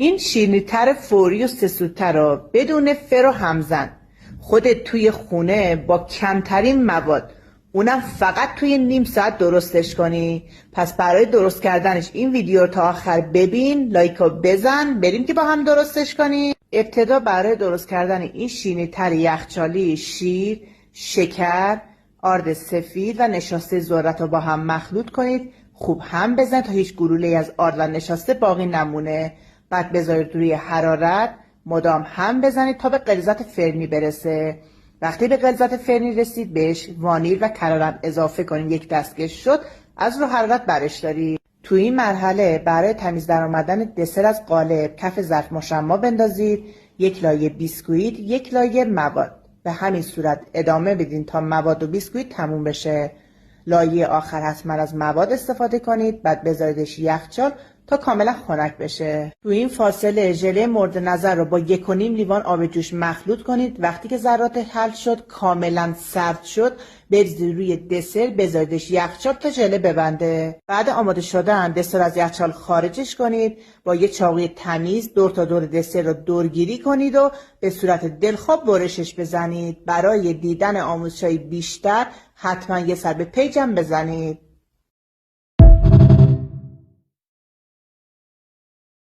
این شیرینی‌تر فوری و سه‌سوته رو بدون فر و همزن خودت توی خونه با کمترین مواد، اونم فقط توی نیم ساعت درستش کنی. پس برای درست کردنش این ویدیو رو تا آخر ببین، لایک رو بزن، بریم که با هم درستش کنیم. ابتدا برای درست کردن این شیرینی‌تر یخچالی شیر، شکر، آرد سفید و نشاسته ذرت رو با هم مخلوط کنید. خوب هم بزنید تا هیچ گلوله‌ای از آرد و نشاسته باقی نمونه. بعد بذارید روی حرارت، مدام هم بزنید تا به غلیظت فرنی برسه. وقتی به غلیظت فرنی رسید بهش وانیل و کرارم اضافه کنید. یک دستکش شد، از رو حرارت برش دارید. تو این مرحله برای تمیز در آمدن دسر از قالب کف ظرف مشما بندازید، یک لایه بیسکویت، یک لایه مواد. به همین صورت ادامه بدین تا مواد و بیسکویت تموم بشه. لایه آخر حتما از مواد استفاده کنید، بعد بذاریدش یخچال تا کاملا خنک بشه. تو این فاصله ژله مورد نظر رو با 1.5 لیوان آب جوش مخلوط کنید. وقتی که ذرات حل شد، کاملا سرد شد، بریزید روی دسر، بذاریدش یخچال تا ژله ببنده. بعد آماده شدن دسر از یخچال خارجش کنید، با یه چاقوی تمیز دور تا دور دسر رو دورگیری کنید و به صورت دلخواه برشش بزنید. برای دیدن آموزش‌های بیشتر حتما یه سر به پیجم بزنید.